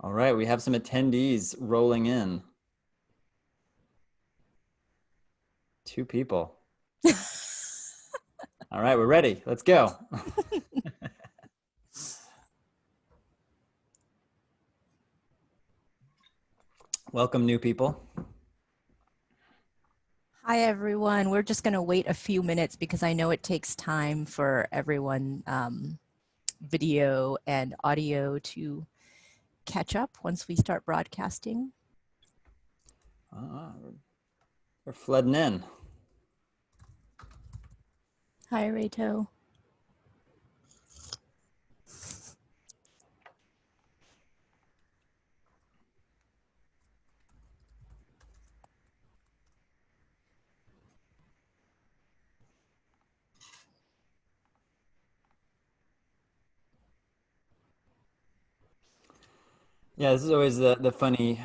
All right, we have some attendees rolling in. 2 people. All right, we're ready. Let's go. Welcome, new people. Hi, everyone. We're just going to wait a few minutes because I know it takes time for everyone, video and audio to catch up once we start broadcasting. We're flooding in. Hi, Reto. Yeah, this is always the funny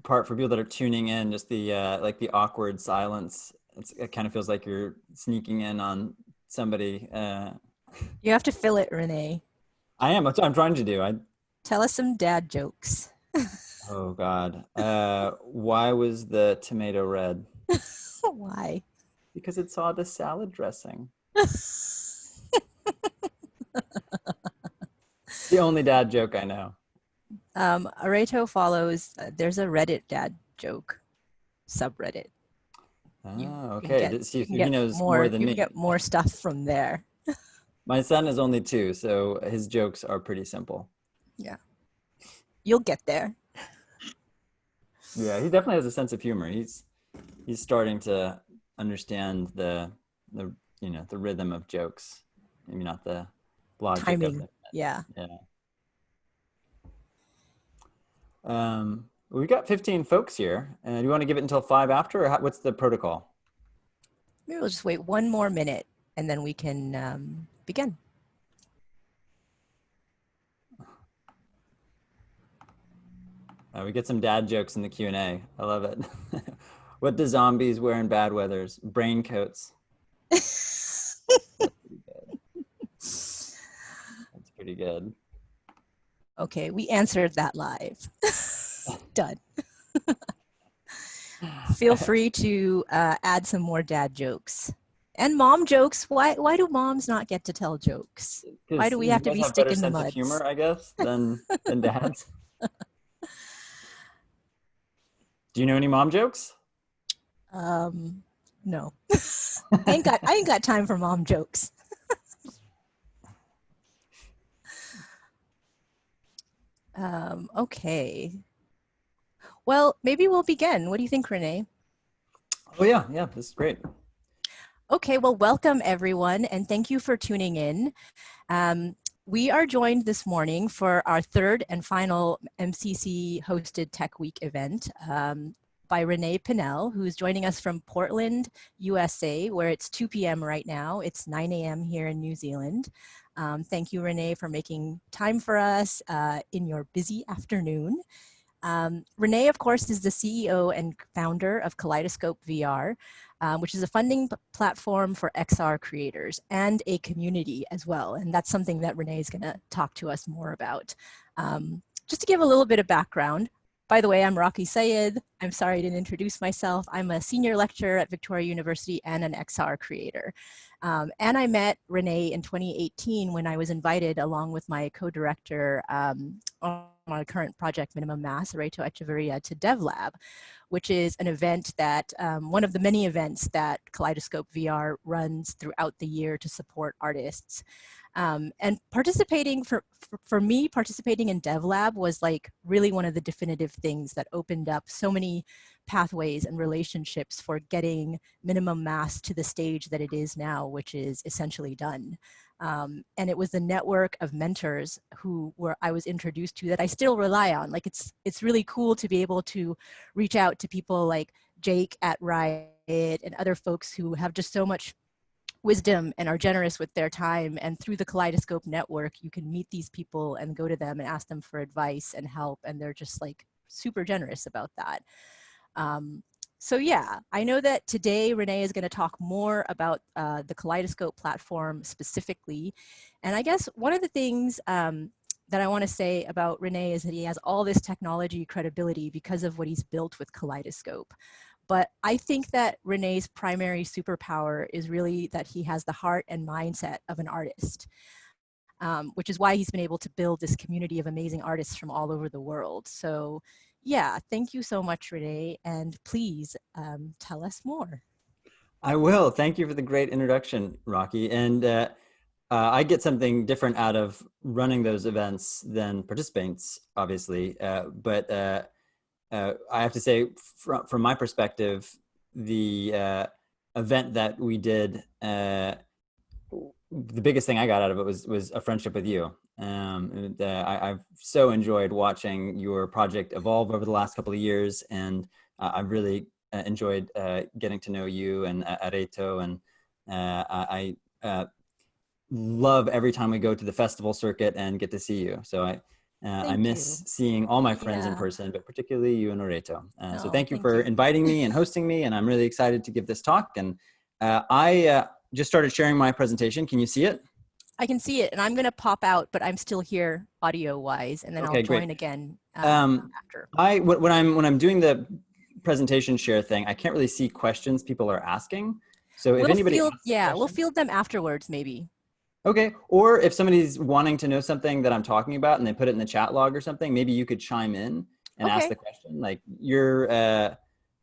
part for people that are tuning in, just the like the awkward silence. It kind of feels like you're sneaking in on somebody. You have to fill it, Renee. I am. That's what I'm trying to do. Tell us some dad jokes. Oh God. Why was the tomato red? Why? Because it saw the salad dressing. The only dad joke I know. Reto follows, there's a Reddit dad joke subreddit. Oh, okay. You can He get knows more more, than you can me. get more stuff from there. My son is only 2, so his jokes are pretty simple. Yeah. You'll get there. Yeah, he definitely has a sense of humor. He's starting to understand the the rhythm of jokes. Maybe not the logic of Timing. them. Yeah. Yeah. We've got 15 folks here. Do you want to give it until 5 after, or what's the protocol? Maybe we'll just wait one more minute and then we can begin. We get some dad jokes in the Q&A. I love it. What do zombies wear in bad weathers? Brain coats. That's pretty good. That's pretty good. Okay, we answered that live. Done. Feel free to add some more dad jokes. And mom jokes. Why do moms not get to tell jokes? Why Because do we you have to guys be have better stick in the sense of muds? humor, I guess, than dads. Do you know any mom jokes? No. I ain't got time for mom jokes. Okay. Well, maybe we'll begin. What do you think, Renee? Oh yeah, this is great. Okay, well, welcome everyone, and thank you for tuning in. We are joined this morning for our third and final MCC-hosted Tech Week event by René Pinnell, who's joining us from Portland, USA, where it's 2 p.m. right now. It's 9 a.m. here in New Zealand. Thank you, René, for making time for us in your busy afternoon. René, of course, is the CEO and founder of Kaleidoscope VR, which is a funding platform for XR creators and a community as well. And that's something that René is going to talk to us more about. Just to give a little bit of background, by the way, I'm Rocky Sayed. I'm sorry I didn't introduce myself. I'm a senior lecturer at Victoria University and an XR creator. And I met René in 2018 when I was invited along with my co-director on my current project, Minimum Mass, Reto Echeverria, to DevLab, which is an event that, one of the many events that Kaleidoscope VR runs throughout the year to support artists. And participating, for me, participating in DevLab was like really one of the definitive things that opened up so many pathways and relationships for getting Minimum Mass to the stage that it is now, which is essentially done. And it was the network of mentors I was introduced to that I still rely on. Like it's really cool to be able to reach out to people like Jake at Riot and other folks who have just so much wisdom and are generous with their time. And through the Kaleidoscope network, you can meet these people and go to them and ask them for advice and help. And they're just like super generous about that. So yeah, I know that today René is going to talk more about the Kaleidoscope platform specifically. And I guess one of the things that I want to say about René is that he has all this technology credibility because of what he's built with Kaleidoscope. But I think that René's primary superpower is really that he has the heart and mindset of an artist, which is why he's been able to build this community of amazing artists from all over the world. So yeah, thank you so much, René. And please tell us more. I will. Thank you for the great introduction, Rocky. And I get something different out of running those events than participants, obviously. But I have to say, from my perspective, the event that we did, the biggest thing I got out of it was a friendship with you. I've so enjoyed watching your project evolve over the last couple of years, and I've really enjoyed getting to know you and Areto, and I love every time we go to the festival circuit and get to see you. So I miss seeing all my friends in person, but particularly you and Areto. So thank you for inviting me and hosting me, and I'm really excited to give this talk. And I just started sharing my presentation. Can you see it? I can see it, and I'm going to pop out, but I'm still here audio-wise, and then I'll join again after. When I'm doing the presentation share thing, I can't really see questions people are asking. So if anybody we'll field them afterwards, maybe. Okay, or if somebody's wanting to know something that I'm talking about and they put it in the chat log or something, maybe you could chime in and ask the question. Like you're,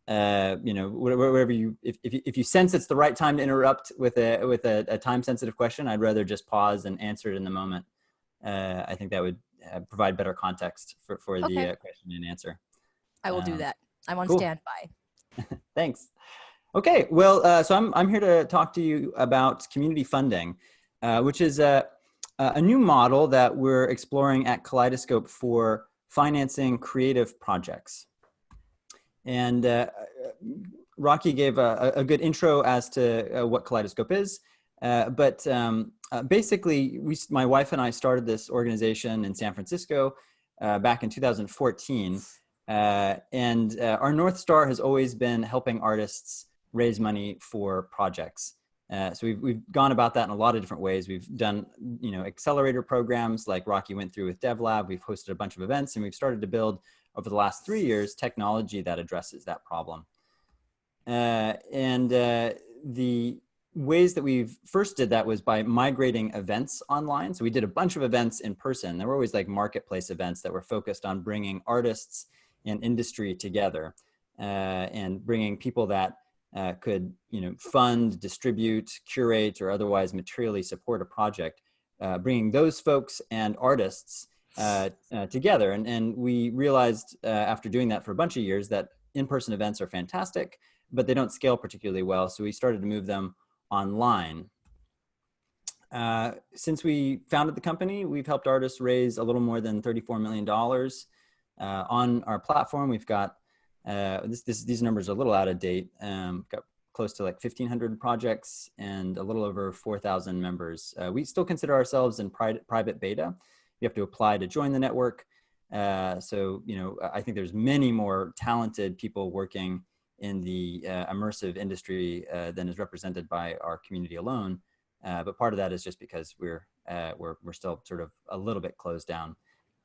you know, whatever you, if you sense it's the right time to interrupt with a time sensitive question, I'd rather just pause and answer it in the moment. I think that would provide better context for the question and answer. I will do that. I'm on standby. Thanks. Okay, well, so I'm here to talk to you about community funding, which is a new model that we're exploring at Kaleidoscope for financing creative projects. And Rocky gave a good intro as to what Kaleidoscope is, but basically, my wife and I started this organization in San Francisco back in 2014, and our North Star has always been helping artists raise money for projects. So we've gone about that in a lot of different ways. We've done, you know, accelerator programs like Rocky went through with DevLab. We've hosted a bunch of events, and we've started to build over the last 3 years technology that addresses that problem. The ways that we've first did that was by migrating events online. So we did a bunch of events in person. There were always like marketplace events that were focused on bringing artists and industry together and bringing people that could, you know, fund, distribute, curate, or otherwise materially support a project, bringing those folks and artists together. And we realized after doing that for a bunch of years that in-person events are fantastic, but they don't scale particularly well. So we started to move them online. Since we founded the company, we've helped artists raise a little more than $34 million. On our platform, we've got these numbers are a little out of date. Got close to like 1,500 projects and a little over 4,000 members. We still consider ourselves in private beta. You have to apply to join the network. So, you know, I think there's many more talented people working in the immersive industry than is represented by our community alone. But part of that is just because we're still sort of a little bit closed down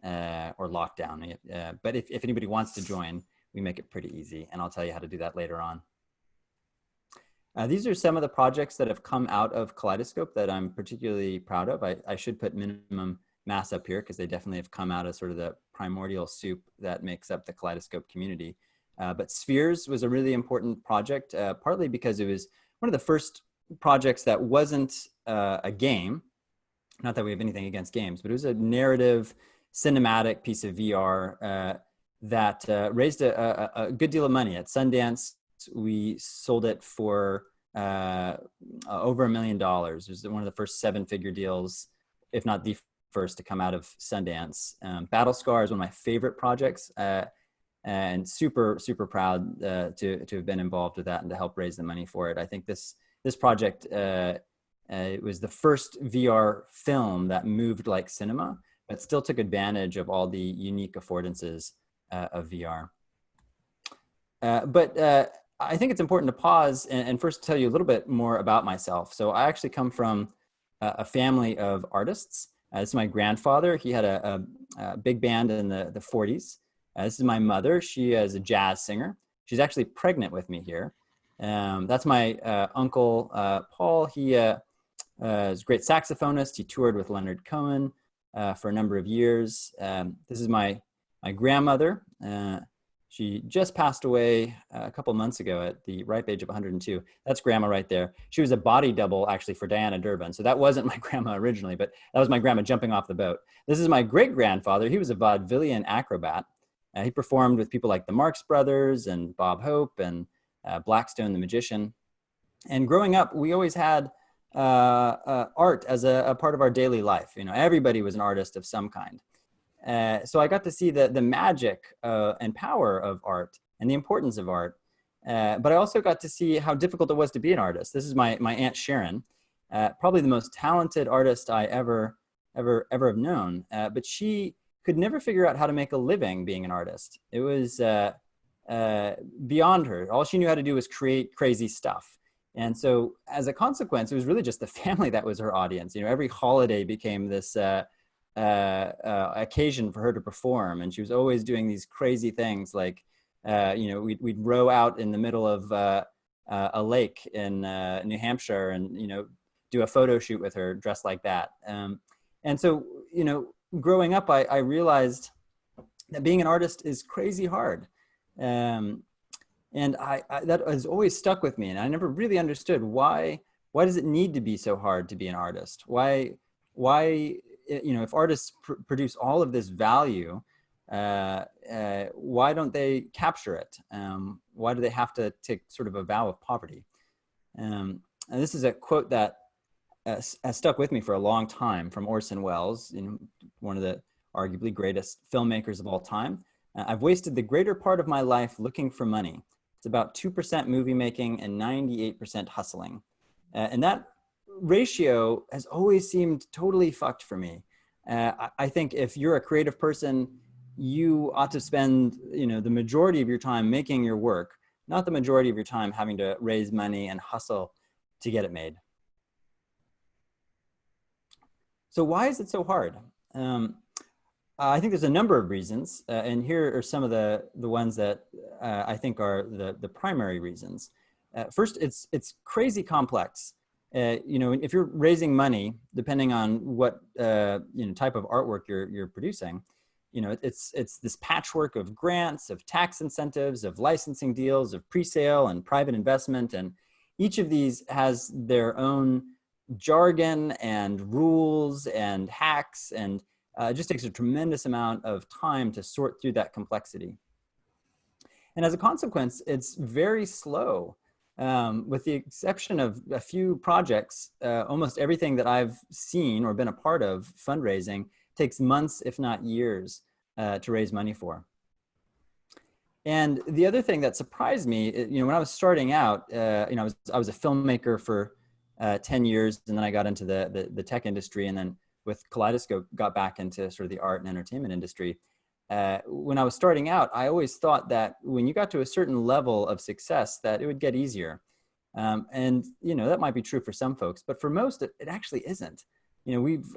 or locked down. But if anybody wants to join, we make it pretty easy, and I'll tell you how to do that later on. These are some of the projects that have come out of Kaleidoscope that I'm particularly proud of. I should put minimum mass up here because they definitely have come out of sort of the primordial soup that makes up the Kaleidoscope community. But Spheres was a really important project, partly because it was one of the first projects that wasn't a game. Not that we have anything against games, but it was a narrative, cinematic piece of VR that raised a good deal of money. At Sundance, we sold it for over $1 million. It was one of the first 7-figure deals, if not the first to come out of Sundance. Battlescar is one of my favorite projects, and super proud to have been involved with that and to help raise the money for it. I think this project it was the first VR film that moved like cinema, but still took advantage of all the unique affordances of VR. But I think it's important to pause and first tell you a little bit more about myself. So I actually come from a family of artists. This is my grandfather. He had a big band in the 40s. This is my mother. She is a jazz singer. She's actually pregnant with me here. That's my uncle, Paul. He is a great saxophonist. He toured with Leonard Cohen for a number of years. This is my grandmother. She just passed away a couple months ago at the ripe age of 102. That's grandma right there. She was a body double actually for Diana Durbin. So that wasn't my grandma originally, but that was my grandma jumping off the boat. This is my great grandfather. He was a vaudevillian acrobat. He performed with people like the Marx Brothers and Bob Hope and Blackstone the Magician. And growing up, we always had art as a part of our daily life. You know, everybody was an artist of some kind. So I got to see the magic and power of art and the importance of art. But I also got to see how difficult it was to be an artist. This is my Aunt Sharon, probably the most talented artist I ever have known. But she could never figure out how to make a living being an artist. It was beyond her. All she knew how to do was create crazy stuff. And so as a consequence, it was really just the family that was her audience. You know, every holiday became this occasion for her to perform. And she was always doing these crazy things like, you know, we'd row out in the middle of a lake in New Hampshire and, you know, do a photo shoot with her dressed like that. And so, you know, growing up, I realized that being an artist is crazy hard. And that has always stuck with me. And I never really understood why does it need to be so hard to be an artist? Why, you know, if artists produce all of this value, why don't they capture it? Why do they have to take sort of a vow of poverty? And this is a quote that has stuck with me for a long time from Orson Welles, you know, one of the arguably greatest filmmakers of all time. I've wasted the greater part of my life looking for money. It's about 2% movie making and 98% hustling. And that ratio has always seemed totally fucked for me. I think if you're a creative person, you ought to spend, you know, the majority of your time making your work, not the majority of your time having to raise money and hustle to get it made. So why is it so hard? I think there's a number of reasons, and here are some of the ones that I think are the primary reasons. First, it's crazy complex. You know, if you're raising money, depending on what you know, type of artwork you're producing, you know, it's this patchwork of grants, of tax incentives, of licensing deals, of pre-sale and private investment, and each of these has their own jargon and rules and hacks, and it just takes a tremendous amount of time to sort through that complexity. And as a consequence, it's very slow. With the exception of a few projects, almost everything that I've seen or been a part of fundraising takes months, if not years, to raise money for. And the other thing that surprised me, you know, when I was starting out, you know, I was a filmmaker for 10 years, and then I got into the tech industry, and then with Kaleidoscope got back into sort of the art and entertainment industry. When I was starting out, I always thought that when you got to a certain level of success, that it would get easier. And, you know, that might be true for some folks, but for most, it actually isn't. You know, we've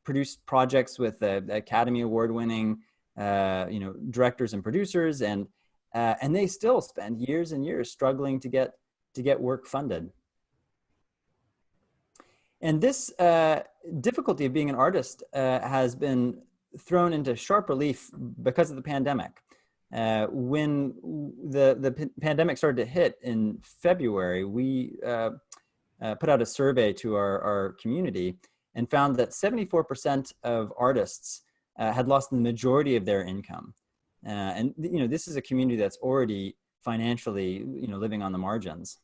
produced projects with Academy Award winning, you know, directors and producers, and they still spend years and years struggling to get work funded. And this difficulty of being an artist has been thrown into sharp relief because of the pandemic. When the pandemic started to hit in February, we put out a survey to our community and found that 74% of artists had lost the majority of their income. And you know, this is a community that's already financially, you know, living on the margins.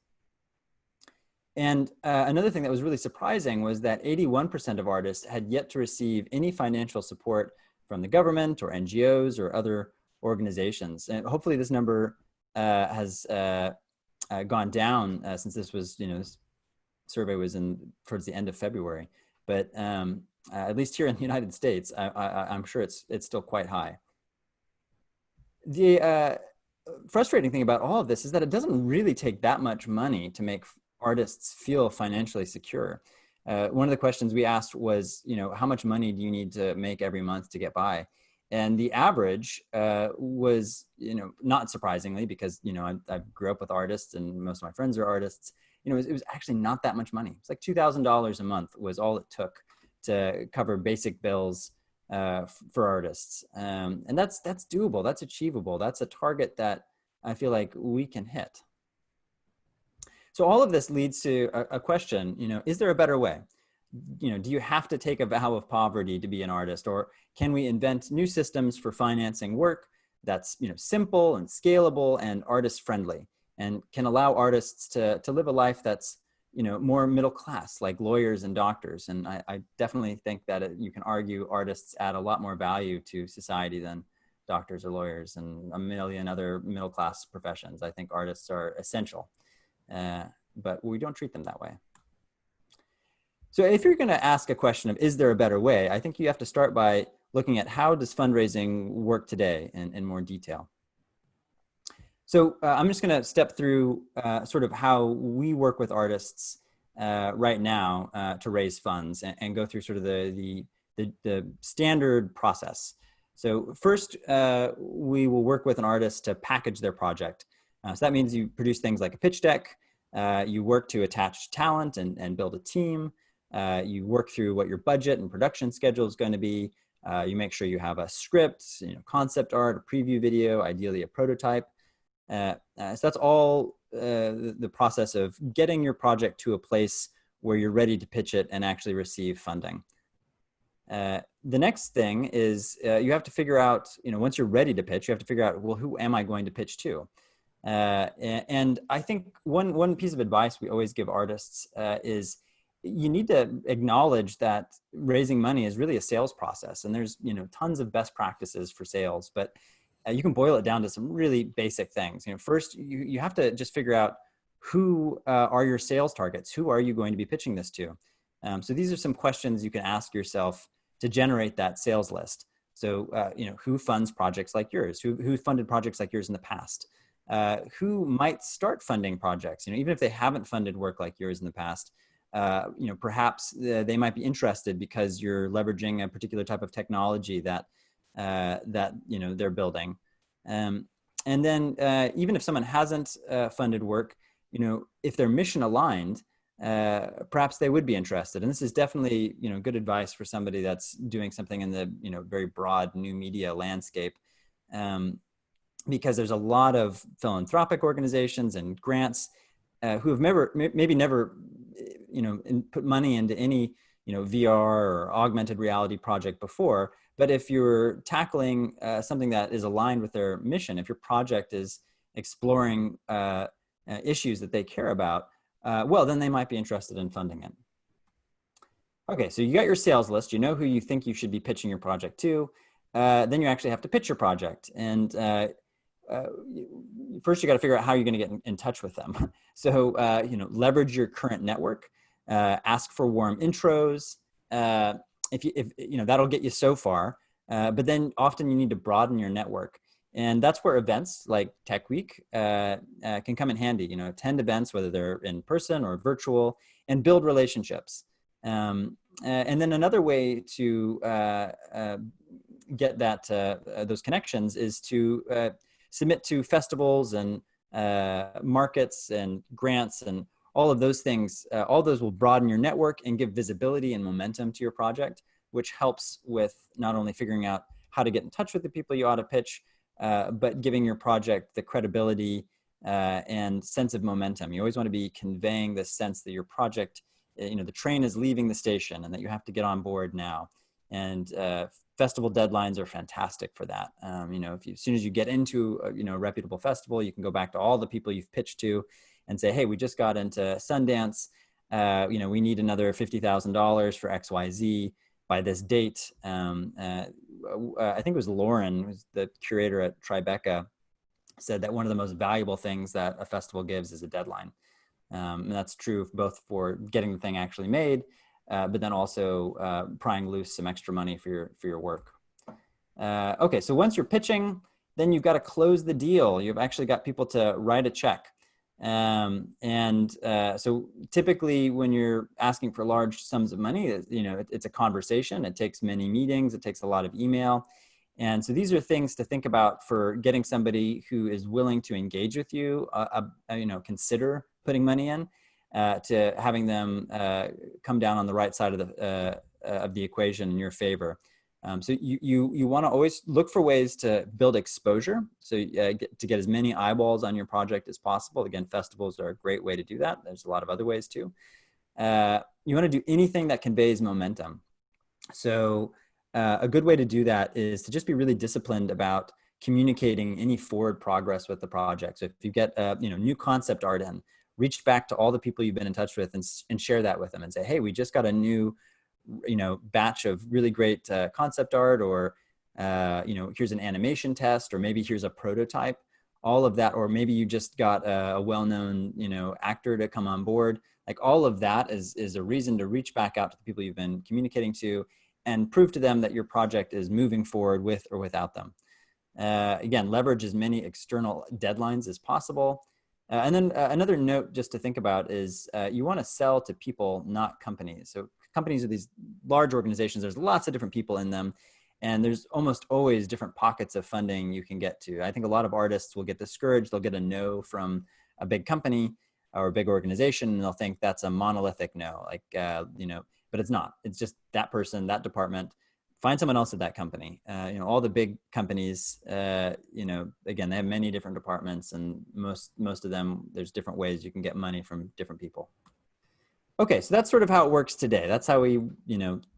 And another thing that was really surprising was that 81% of artists had yet to receive any financial support from the government or NGOs or other organizations. And hopefully this number has gone down since this was, you know, this survey was towards the end of February. But at least here in the United States, I'm sure it's still quite high. The frustrating thing about all of this is that it doesn't really take that much money to make artists feel financially secure. one of the questions we asked was, how much money do you need to make every month to get by? And the average was, not surprisingly, because, I grew up with artists and most of my friends are artists, it was actually not that much money. It's like $2,000 a month was all it took to cover basic bills for artists. And that's doable, that's achievable. That's a target that I feel like we can hit. So all of this leads to a question, is there a better way? Do you have to take a vow of poverty to be an artist, or can we invent new systems for financing work that's, simple and scalable and artist friendly, and can allow artists to live a life that's, more middle class, like lawyers and doctors? And I definitely think that you can argue artists add a lot more value to society than doctors or lawyers and a million other middle class professions. I think artists are essential, but we don't treat them that way. So if you're going to ask a question of, is there a better way? I think you have to start by looking at how does fundraising work today in more detail. So I'm just going to step through sort of how we work with artists right now to raise funds, and go through sort of the standard process. So first, we will work with an artist to package their project. So that means you produce things like a pitch deck, you work to attach talent and build a team. You work through what your budget and production schedule is going to be. You make sure you have a script, concept art, a preview video, ideally a prototype. So that's all the process of getting your project to a place where you're ready to pitch it and actually receive funding. The next thing is you have to figure out, once you're ready to pitch, you have to figure out, well, who am I going to pitch to? And I think one piece of advice we always give artists is you need to acknowledge that raising money is really a sales process, and there's tons of best practices for sales, but you can boil it down to some really basic things. First you have to just figure out who are your sales targets. Who are you going to be pitching this to? So these are some questions you can ask yourself to generate that sales list. So who funds projects like yours? Who funded projects like yours in the past? Who might start funding projects? Even if they haven't funded work like yours in the past, perhaps they might be interested because you're leveraging a particular type of technology that they're building. And then even if someone hasn't funded work, if they're mission aligned, perhaps they would be interested. And this is definitely good advice for somebody that's doing something in the very broad new media landscape, because there's a lot of philanthropic organizations and grants who have maybe never put money into any VR or augmented reality project before. But if you're tackling something that is aligned with their mission, if your project is exploring issues that they care about, well, then they might be interested in funding it. Okay, so you got your sales list. You know who you think you should be pitching your project to. Then you actually have to pitch your project. And first you got to figure out how you're going to get in touch with them. So, leverage your current network, ask for warm intros. If that'll get you so far, but then often you need to broaden your network. And that's where events like TechWeek can come in handy. Attend events, whether they're in person or virtual, and build relationships. And then another way to get those connections is to submit to festivals and markets and grants and all of those things. All those will broaden your network and give visibility and momentum to your project, which helps with not only figuring out how to get in touch with the people you ought to pitch, but giving your project the credibility and sense of momentum. You always want to be conveying this sense that your project, the train is leaving the station and that you have to get on board now. And festival deadlines are fantastic for that. As soon as you get into a reputable festival, you can go back to all the people you've pitched to and say, hey, we just got into Sundance. We need another $50,000 for XYZ by this date. I think it was Lauren, who's the curator at Tribeca, said that one of the most valuable things that a festival gives is a deadline. And that's true both for getting the thing actually made, but then also prying loose some extra money for your work. Okay, so once you're pitching, then you've got to close the deal. You've actually got people to write a check. So typically when you're asking for large sums of money, it's a conversation. It takes many meetings. It takes a lot of email. And so these are things to think about for getting somebody who is willing to engage with you, consider putting money in, to having them come down on the right side of the equation in your favor. So you want to always look for ways to build exposure, so to get as many eyeballs on your project as possible. Again, festivals are a great way to do that. There's a lot of other ways too. You want to do anything that conveys momentum. So a good way to do that is to just be really disciplined about communicating any forward progress with the project. So if you get new concept art in, reach back to all the people you've been in touch with and share that with them and say, hey, we just got a new batch of really great concept art, or here's an animation test, or maybe here's a prototype, all of that. Or maybe you just got a well-known actor to come on board. Like, all of that is a reason to reach back out to the people you've been communicating to and prove to them that your project is moving forward with or without them. Again, leverage as many external deadlines as possible. And then another note just to think about is you want to sell to people, not companies. So companies are these large organizations. There's lots of different people in them, and there's almost always different pockets of funding you can get to. I think a lot of artists will get discouraged. They'll get a no from a big company or a big organization, and they'll think that's a monolithic no, but it's not. It's just that person, that department. Find someone else at that company. All the big companies, again, they have many different departments, and most of them, there's different ways you can get money from different people. Okay, so that's sort of how it works today. That's how we,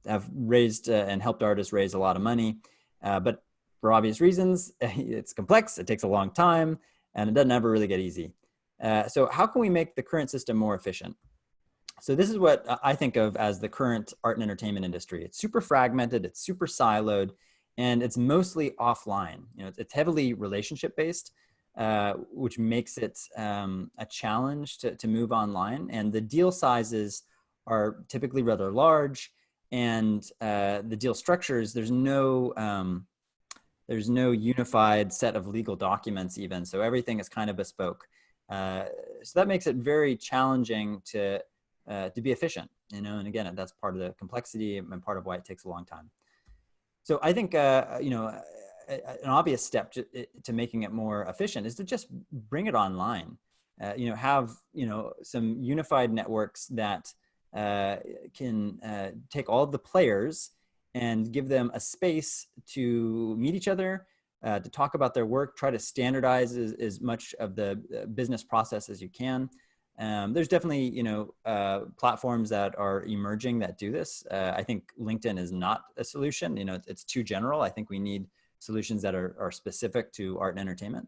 have raised and helped artists raise a lot of money. But for obvious reasons, it's complex, it takes a long time, and it doesn't ever really get easy. So how can we make the current system more efficient? So this is what I think of as the current art and entertainment industry. It's super fragmented, it's super siloed, and it's mostly offline. It's heavily relationship-based, which makes it a challenge to move online. And the deal sizes are typically rather large, and the deal structures, there's no unified set of legal documents even. So everything is kind of bespoke. So that makes it very challenging to be efficient, and again, that's part of the complexity and part of why it takes a long time. So I think, an obvious step to making it more efficient is to just bring it online. Have, some unified networks that can take all of the players and give them a space to meet each other, to talk about their work, try to standardize as much of the business process as you can. There's definitely, platforms that are emerging that do this. I think LinkedIn is not a solution. It's too general. I think we need solutions that are specific to art and entertainment.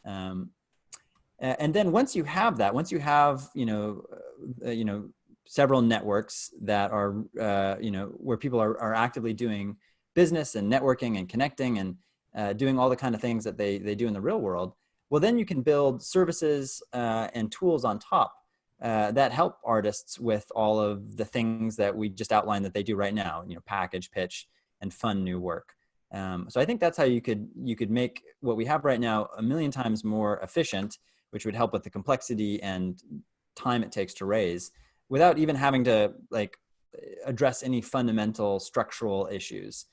And then once you have that, once you have, several networks that are, where people are actively doing business and networking and connecting and doing all the kind of things that they do in the real world, well, then you can build services and tools on top that help artists with all of the things that we just outlined that they do right now, package, pitch, and fund new work. So I think that's how you could make what we have right now 1,000,000 times more efficient, which would help with the complexity and time it takes to raise, without even having to address any fundamental structural issues.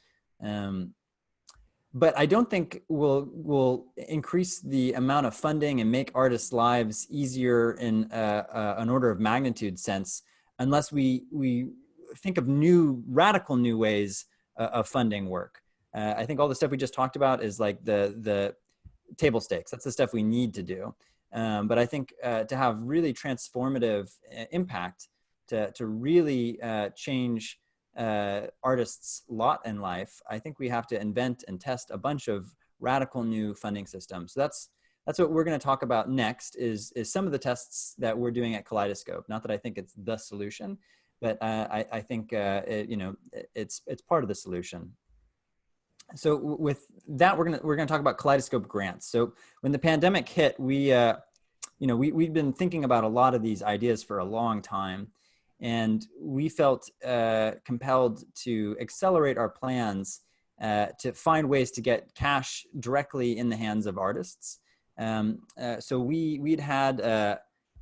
But I don't think we'll increase the amount of funding and make artists' lives easier in an order of magnitude sense unless we think of radical new ways of funding work. I think all the stuff we just talked about is like the table stakes. That's the stuff we need to do. But I think to have really transformative impact, to really change artists' lot in life, I think we have to invent and test a bunch of radical new funding systems. So that's what we're going to talk about next, is some of the tests that we're doing at Kaleidoscope. Not that I think it's the solution, but I think it's part of the solution. So with that, we're gonna talk about Kaleidoscope grants. So when the pandemic hit, we've been thinking about a lot of these ideas for a long time. And we felt compelled to accelerate our plans to find ways to get cash directly in the hands of artists. So we'd had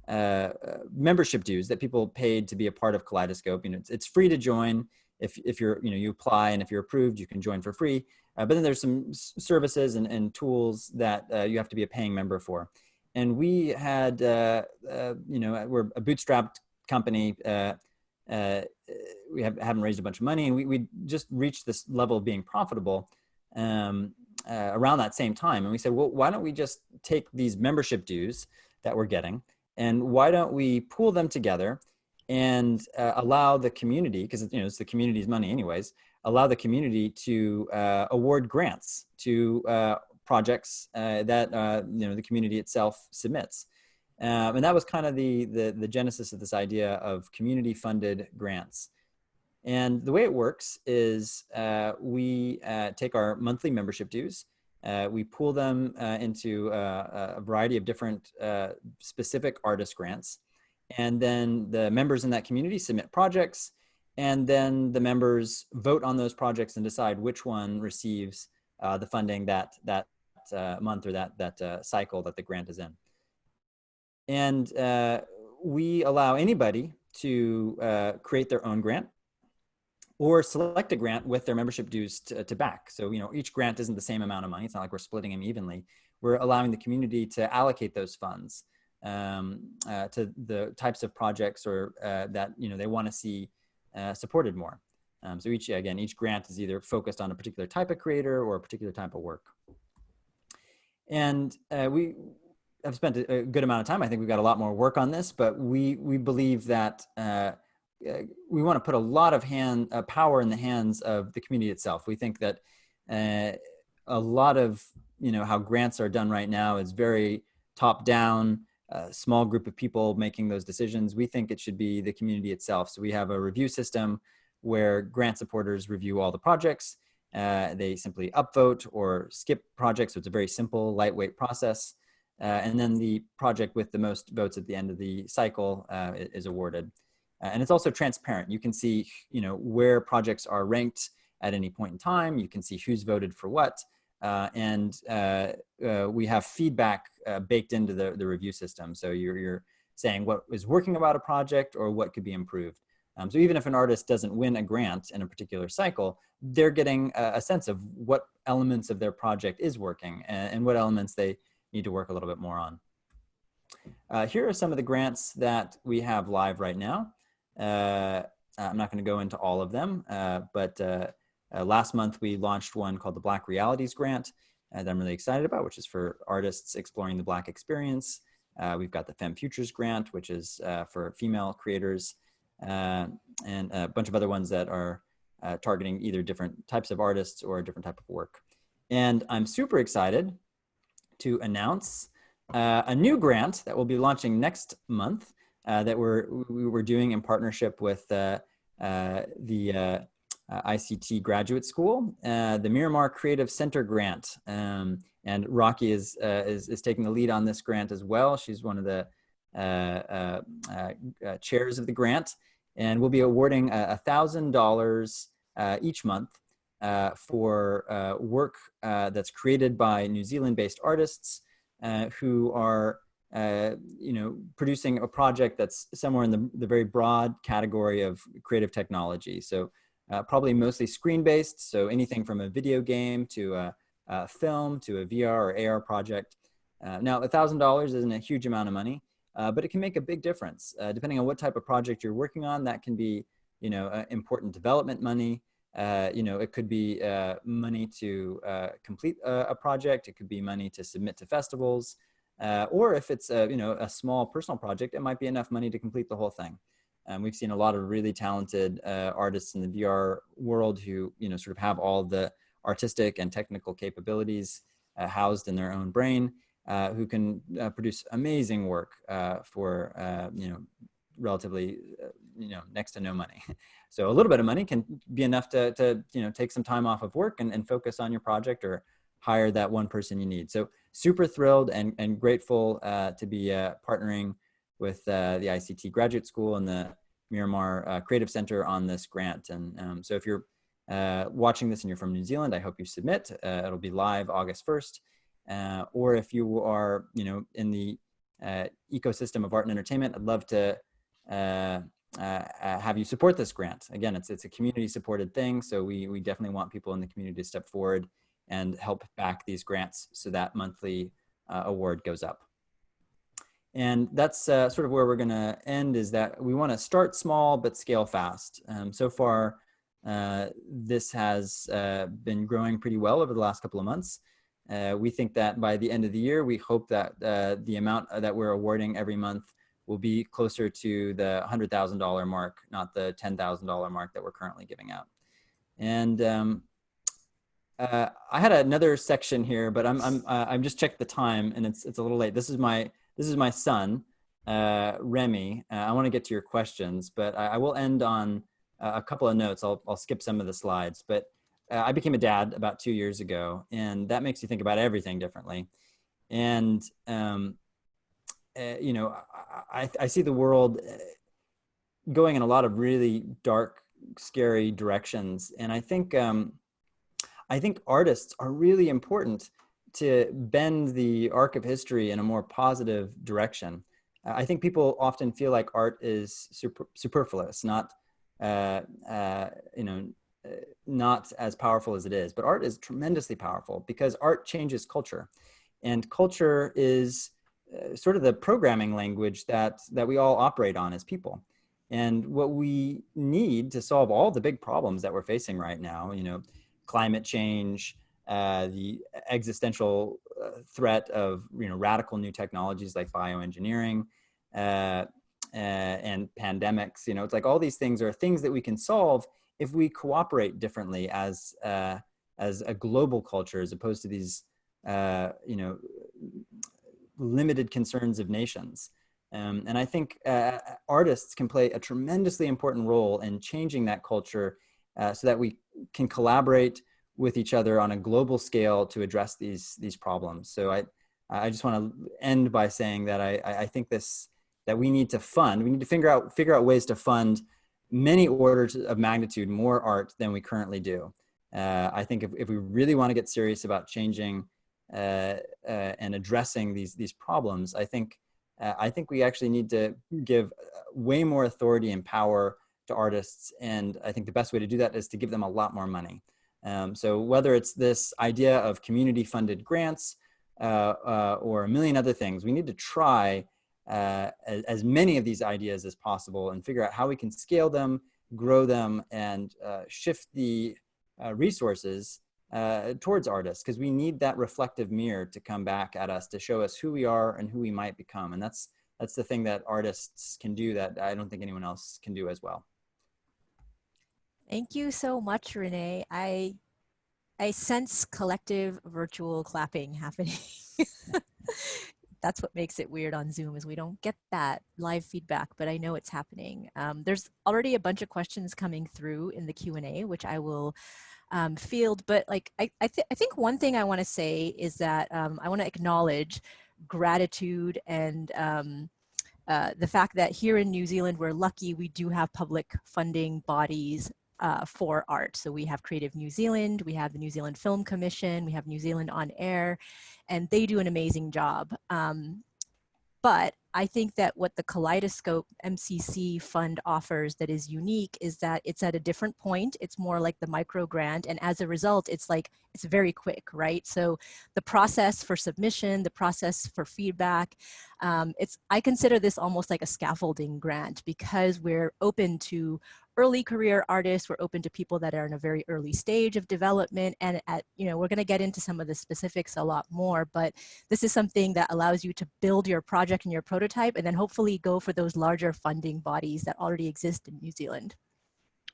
membership dues that people paid to be a part of Kaleidoscope. It's free to join if you're, you apply, and if you're approved, you can join for free. But then there's some services and tools that you have to be a paying member for. And we had, we're a bootstrapped company. We haven't raised a bunch of money, and we just reached this level of being profitable around that same time. And we said, well, why don't we just take these membership dues that we're getting, and why don't we pool them together and allow the community, because it's the community's money anyways, allow the community to award grants to projects that the community itself submits. And that was kind of the genesis of this idea of community-funded grants. And the way it works is we take our monthly membership dues, we pool them into a variety of different specific artist grants, and then the members in that community submit projects, and then the members vote on those projects and decide which one receives the funding that month or that cycle that the grant is in. And we allow anybody to create their own grant or select a grant with their membership dues to back. So, each grant isn't the same amount of money. It's not like we're splitting them evenly. We're allowing the community to allocate those funds to the types of projects or that, they want to see supported more. So each grant is either focused on a particular type of creator or a particular type of work. And we have spent a good amount of time. I think we've got a lot more work on this, but we believe that we want to put a lot of power in the hands of the community itself. We think that a lot of how grants are done right now is very top down, small group of people making those decisions. We think it should be the community itself. So we have a review system where grant supporters review all the projects. They simply upvote or skip projects. So it's a very simple, lightweight process. And then the project with the most votes at the end of the cycle is awarded. And it's also transparent. You can see, where projects are ranked at any point in time. You can see who's voted for what. And we have feedback baked into the review system. So you're saying what is working about a project or what could be improved. So even if an artist doesn't win a grant in a particular cycle, they're getting a sense of what elements of their project is working and what elements they need to work a little bit more on. Here are some of the grants that we have live right now. I'm not going to go into all of them, but last month we launched one called the Black Realities Grant that I'm really excited about, which is for artists exploring the Black experience. We've got the Femme Futures Grant, which is for female creators, and a bunch of other ones that are targeting either different types of artists or a different type of work. And I'm super excited to announce a new grant that we'll be launching next month that we were doing in partnership with the ICT Graduate School, the Miramar Creative Centre Grant. And Rocky is taking the lead on this grant as well. She's one of the chairs of the grant, and we'll be awarding $1,000 each month for work that's created by New Zealand-based artists who are producing a project that's somewhere in the very broad category of creative technology. So probably mostly screen-based, so anything from a video game to a film to a VR or AR project. Now, $1,000 isn't a huge amount of money, but it can make a big difference. Depending on what type of project you're working on, that can be, important development money. It could be money to complete a project. It could be money to submit to festivals. Or if it's a small personal project, it might be enough money to complete the whole thing. We've seen a lot of really talented artists in the VR world who sort of have all the artistic and technical capabilities housed in their own brain, who can produce amazing work for relatively next to no money. So a little bit of money can be enough to take some time off of work and focus on your project or hire that one person you need. So super thrilled and grateful to be partnering with the ICT Graduate School and the Miramar Creative Centre on this grant. And so if you're watching this and you're from New Zealand, I hope you submit. It'll be live August 1st. Or if you are in the ecosystem of art and entertainment, I'd love to have you support this grant. Again, it's a community supported thing, so we definitely want people in the community to step forward and help back these grants so that monthly award goes up. And that's sort of where we're going to end, is that we want to start small but scale fast. So far, this has been growing pretty well over the last couple of months. We think that by the end of the year, we hope that the amount that we're awarding every month will be closer to the $100,000 mark, not the $10,000 mark that we're currently giving out. And I had another section here, but I'm just checked the time, and it's a little late. This is my son, Remy. I want to get to your questions, but I will end on a couple of notes. I'll skip some of the slides, but I became a dad about 2 years ago, and that makes you think about everything differently. And you know, I see the world going in a lot of really dark, scary directions, and I think artists are really important to bend the arc of history in a more positive direction. I think people often feel like art is superfluous, not not as powerful as it is. But art is tremendously powerful because art changes culture, and culture is sort of the programming language that we all operate on as people. And what we need to solve all the big problems that we're facing right now, you know, climate change, the existential threat of, you know, radical new technologies like bioengineering, and pandemics, you know, it's like all these things are things that we can solve if we cooperate differently as a global culture, as opposed to these, you know, limited concerns of nations. And I think artists can play a tremendously important role in changing that culture so that we can collaborate with each other on a global scale to address these problems. So I just want to end by saying that I think that we need to figure out ways to fund many orders of magnitude more art than we currently do. I think if we really want to get serious about changing and addressing these problems, I think we actually need to give way more authority and power to artists. And I think the best way to do that is to give them a lot more money. So whether it's this idea of community funded grants or a million other things, we need to try as many of these ideas as possible and figure out how we can scale them, grow them, and shift the resources towards artists, because we need that reflective mirror to come back at us to show us who we are and who we might become. And that's the thing that artists can do that I don't think anyone else can do as well. Thank you so much, René. I sense collective virtual clapping happening. That's what makes it weird on Zoom, is we don't get that live feedback, but I know it's happening. There's already a bunch of questions coming through in the Q&A, which I will field. But like, I think one thing I want to say is that I want to acknowledge gratitude and the fact that here in New Zealand, we're lucky we do have public funding bodies for art. So we have Creative New Zealand, we have the New Zealand Film Commission, we have New Zealand On Air, and they do an amazing job. But I think that what the Kaleidoscope MCC fund offers that is unique is that it's at a different point. It's more like the micro grant. And as a result, it's very quick, right? So the process for submission, the process for feedback, I consider this almost like a scaffolding grant, because we're open to early career artists, we're open to people that are in a very early stage of development, and we're going to get into some of the specifics a lot more, but this is something that allows you to build your project and your prototype and then hopefully go for those larger funding bodies that already exist in New Zealand.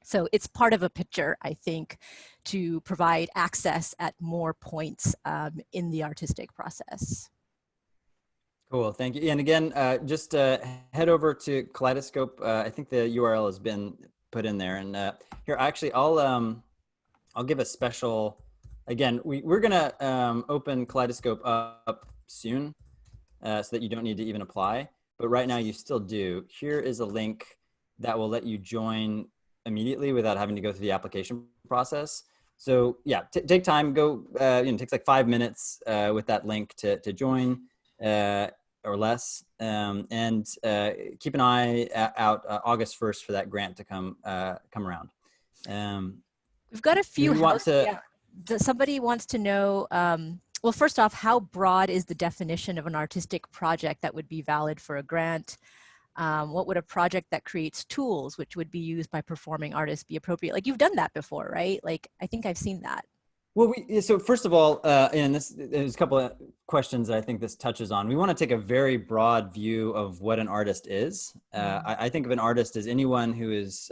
So it's part of a picture, I think, to provide access at more points in the artistic process. Cool, thank you. And again, just head over to Kaleidoscope. I think the URL has been put in there. And here, actually, I'll give a special. Again, we're gonna open Kaleidoscope up soon, so that you don't need to even apply. But right now, you still do. Here is a link that will let you join immediately without having to go through the application process. So yeah, take time. Go. It takes like 5 minutes with that link to join. or less. And keep an eye out August 1st for that grant to come around. We've got a few. We want to. Yeah. Somebody wants to know. Well, first off, how broad is the definition of an artistic project that would be valid for a grant? What would a project that creates tools which would be used by performing artists be appropriate? Like, you've done that before, right? Like, I think I've seen that. Well, so first of all, and there's a couple of questions that I think this touches on. We want to take a very broad view of what an artist is. I think of an artist as anyone who is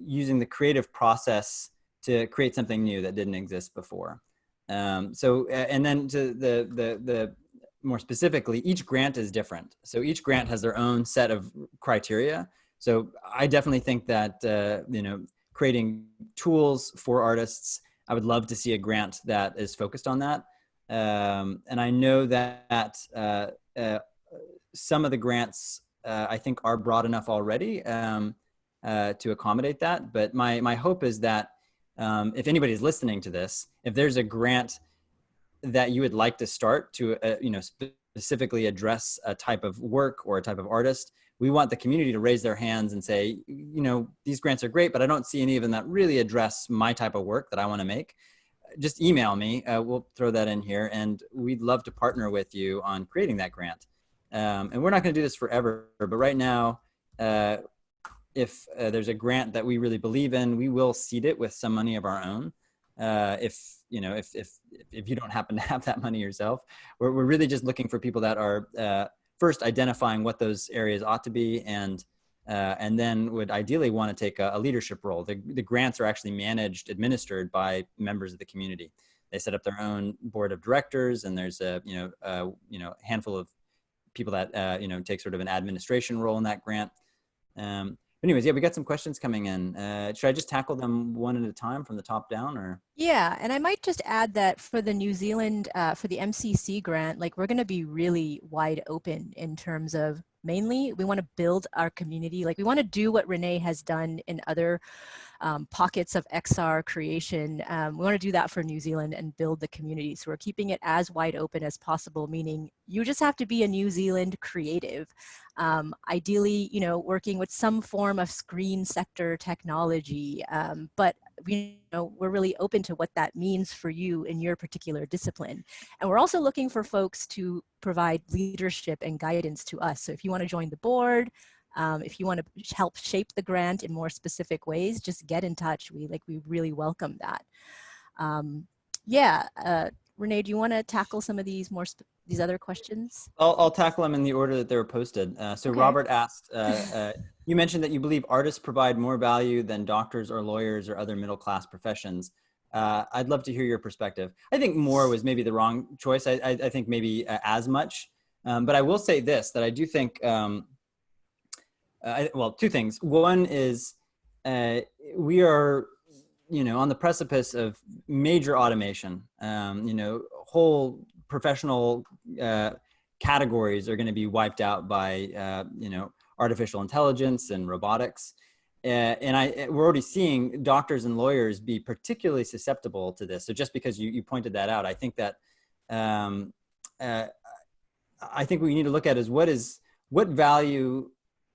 using the creative process to create something new that didn't exist before. And then to the more specifically, each grant is different. So each grant has their own set of criteria. So I definitely think that creating tools for artists, I would love to see a grant that is focused on that. And I know that some of the grants I think are broad enough already to accommodate that. But my hope is that if anybody's listening to this, if there's a grant that you would like to start to specifically address a type of work or a type of artist, we want the community to raise their hands and say, these grants are great, but I don't see any of them that really address my type of work that I want to make. Just email me. We'll throw that in here, and we'd love to partner with you on creating that grant. And we're not going to do this forever, but right now, if there's a grant that we really believe in, we will seed it with some money of our own. If you don't happen to have that money yourself, we're really just looking for people that are first identifying what those areas ought to be, and then would ideally want to take a leadership role. The grants are actually administered by members of the community. They set up their own board of directors, and there's a handful of people that take sort of an administration role in that grant. Anyways, yeah, we got some questions coming in. Should I just tackle them one at a time from the top down, or? Yeah, and I might just add that for the New Zealand, for the MCC grant, like, we're going to be really wide open in terms of, mainly, we want to build our community. Like, we want to do what René has done in other pockets of XR creation. We want to do that for New Zealand and build the community. So we're keeping it as wide open as possible, meaning you just have to be a New Zealand creative. Ideally, working with some form of screen sector technology, but we're really open to what that means for you in your particular discipline. And we're also looking for folks to provide leadership and guidance to us. So if you want to join the board, if you want to help shape the grant in more specific ways, just get in touch. We really welcome that. René, do you want to tackle some of these these other questions? I'll tackle them in the order that they were posted. So okay. Robert asked, you mentioned that you believe artists provide more value than doctors or lawyers or other middle-class professions. I'd love to hear your perspective. I think more was maybe the wrong choice. I think maybe as much. But I will say this, that I do think, two things. One is we are, on the precipice of major automation. Whole professional categories are going to be wiped out by, artificial intelligence and robotics. And we're already seeing doctors and lawyers be particularly susceptible to this. So just because you pointed that out, I think that I think what we need to look at is what value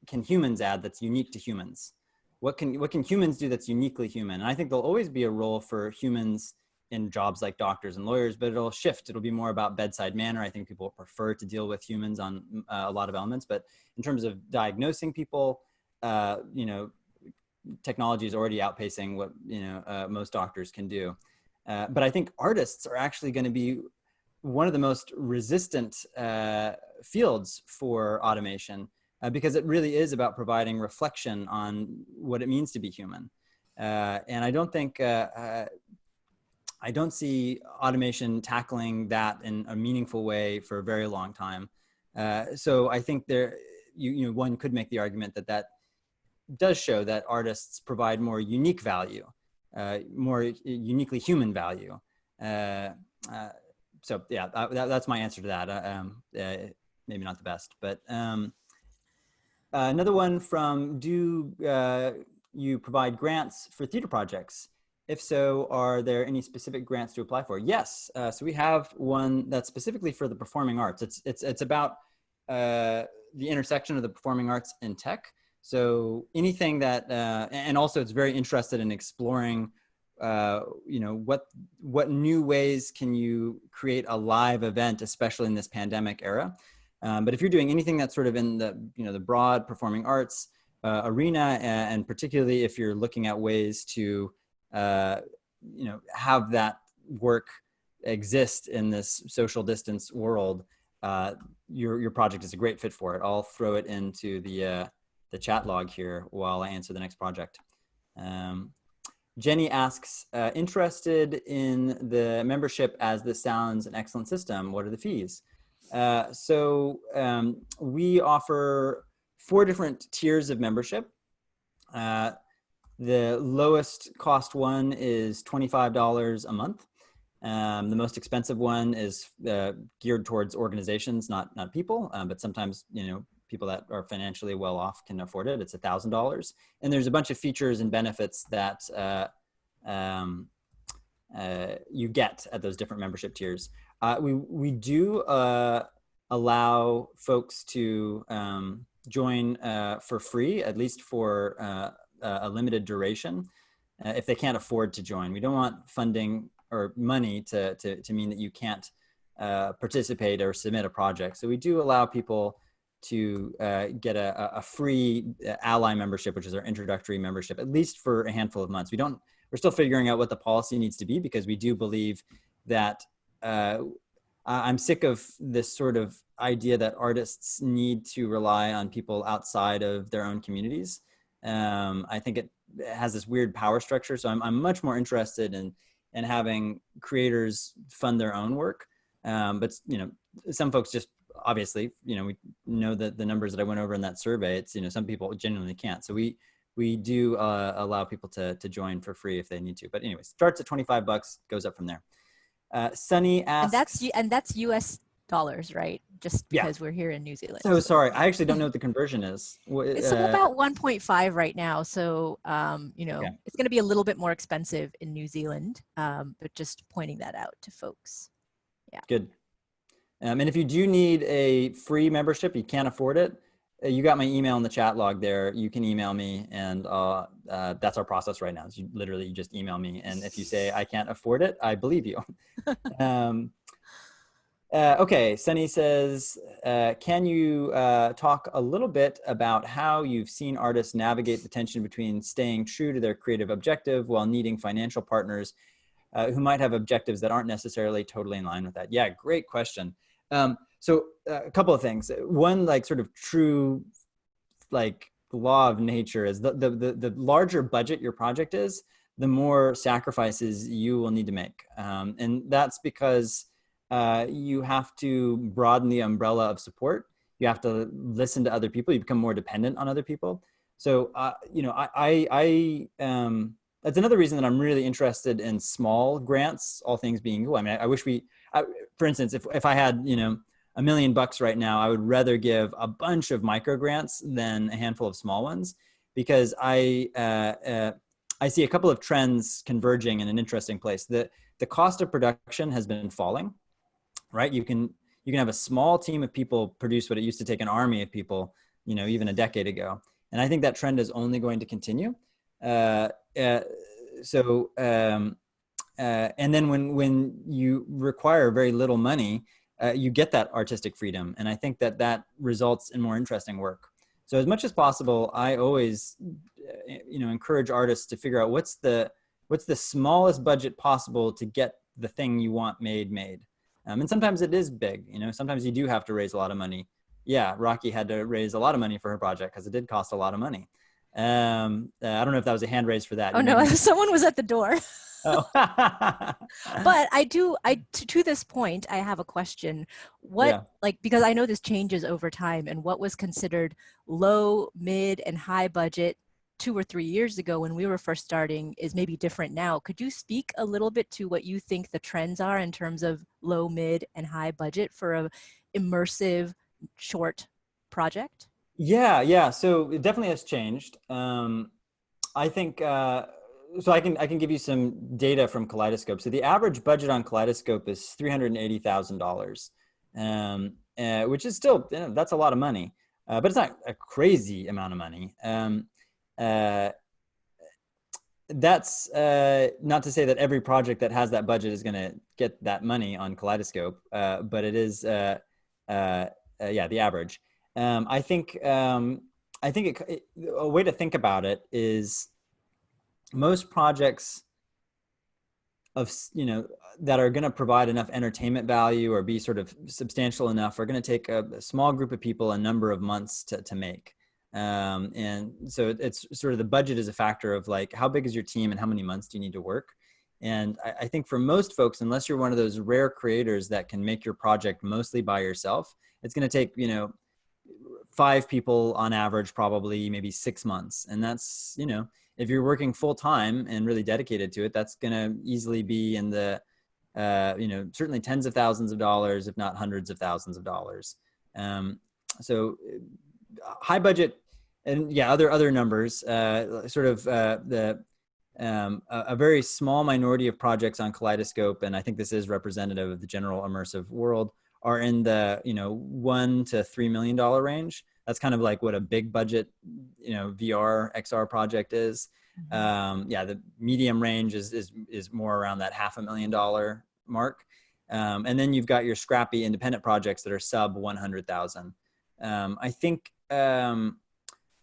can humans add that's unique to humans? What can humans do that's uniquely human? And I think there'll always be a role for humans in jobs like doctors and lawyers, but it'll shift. It'll be more about bedside manner. I think people prefer to deal with humans on a lot of elements, but in terms of diagnosing people, technology is already outpacing what most doctors can do. But I think artists are actually going to be one of the most resistant fields for automation because it really is about providing reflection on what it means to be human. And I don't think I don't see automation tackling that in a meaningful way for a very long time. So I think one could make the argument that does show that artists provide more unique value, more uniquely human value. So yeah, that's my answer to that. Maybe not the best, but another one from, do you provide grants for theater projects? If so, are there any specific grants to apply for? Yes. So we have one that's specifically for the performing arts. It's about the intersection of the performing arts and tech. So anything that, and also it's very interested in exploring, what new ways can you create a live event, especially in this pandemic era. But if you're doing anything that's sort of in the, the broad performing arts arena, and particularly if you're looking at ways to, have that work exist in this social distance world, your project is a great fit for it. I'll throw it into the chat log here while I answer the next project. Jenny asks, interested in the membership as this sounds an excellent system. What are the fees? So we offer 4 different tiers of membership. The lowest cost one is $25 a month. The most expensive one is geared towards organizations, not people, but sometimes, people that are financially well off can afford it. It's $1,000. And there's a bunch of features and benefits that you get at those different membership tiers. We do allow folks to join for free, at least for a limited duration, if they can't afford to join. We don't want funding or money to mean that you can't participate or submit a project. So we do allow people to get a free ally membership, which is our introductory membership, at least for a handful of months. We're still figuring out what the policy needs to be, because we do believe that I'm sick of this sort of idea that artists need to rely on people outside of their own communities. I think it has this weird power structure. So I'm much more interested in having creators fund their own work. But, some folks just, obviously, we know that the numbers that I went over in that survey, it's, some people genuinely can't. So we do allow people to join for free if they need to. But anyways, starts at $25, goes up from there. Sunny asks, and that's US dollars, right? Just because we're here in New Zealand. So sorry, I actually don't know what the conversion is. It's about 1.5 right now. So, it's going to be a little bit more expensive in New Zealand, but just pointing that out to folks. Yeah. Good. And if you do need a free membership, you can't afford it, you got my email in the chat log there. You can email me, and that's our process right now. So you just email me. And if you say, I can't afford it, I believe you. Okay, Sunny says, can you talk a little bit about how you've seen artists navigate the tension between staying true to their creative objective while needing financial partners who might have objectives that aren't necessarily totally in line with that? Yeah, great question. So a couple of things. One, like sort of true, like law of nature is the larger budget your project is, the more sacrifices you will need to make. And that's because you have to broaden the umbrella of support. You have to listen to other people. You become more dependent on other people. So, that's another reason that I'm really interested in small grants, all things being equal. I mean, I wish for instance, if I had, $1 million right now, I would rather give a bunch of micro grants than a handful of small ones, because I see a couple of trends converging in an interesting place. The cost of production has been falling, right? You can have a small team of people produce what it used to take an army of people, even a decade ago. And I think that trend is only going to continue. And then when you require very little money, you get that artistic freedom. And I think that results in more interesting work. So as much as possible, I always, encourage artists to figure out what's the smallest budget possible to get the thing you want made. And sometimes it is big, sometimes you do have to raise a lot of money. Yeah, Rocky had to raise a lot of money for her project because it did cost a lot of money. I don't know if that was a hand raise for that. Oh no, someone was at the door. Oh. But to this point, I have a question. Because I know this changes over time, and what was considered low, mid, and high budget 2 or 3 years ago when we were first starting is maybe different now. Could you speak a little bit to what you think the trends are in terms of low, mid, and high budget for a immersive short project? Yeah. So it definitely has changed. I think, so I can give you some data from Kaleidoscope. So the average budget on Kaleidoscope is $380,000. which is still, that's a lot of money, but it's not a crazy amount of money. That's not to say that every project that has that budget is going to get that money on Kaleidoscope, but it is, the average. I think a way to think about it is most projects of, that are going to provide enough entertainment value or be sort of substantial enough are going to take a small group of people a number of months to make. And so it's sort of, the budget is a factor of like, how big is your team and how many months do you need to work? And I think for most folks, unless you're one of those rare creators that can make your project mostly by yourself, it's going to take, 5 people on average, probably maybe 6 months. And that's, if you're working full time and really dedicated to it, that's going to easily be in the, certainly tens of thousands of dollars, if not hundreds of thousands of dollars. So high budget, and other numbers, a very small minority of projects on Kaleidoscope, and I think this is representative of the general immersive world, are in the $1 to $3 million range. That's kind of like what a big budget VR XR project is. The medium range is more around that $500,000 mark, and then you've got your scrappy independent projects that are sub 100,000. I think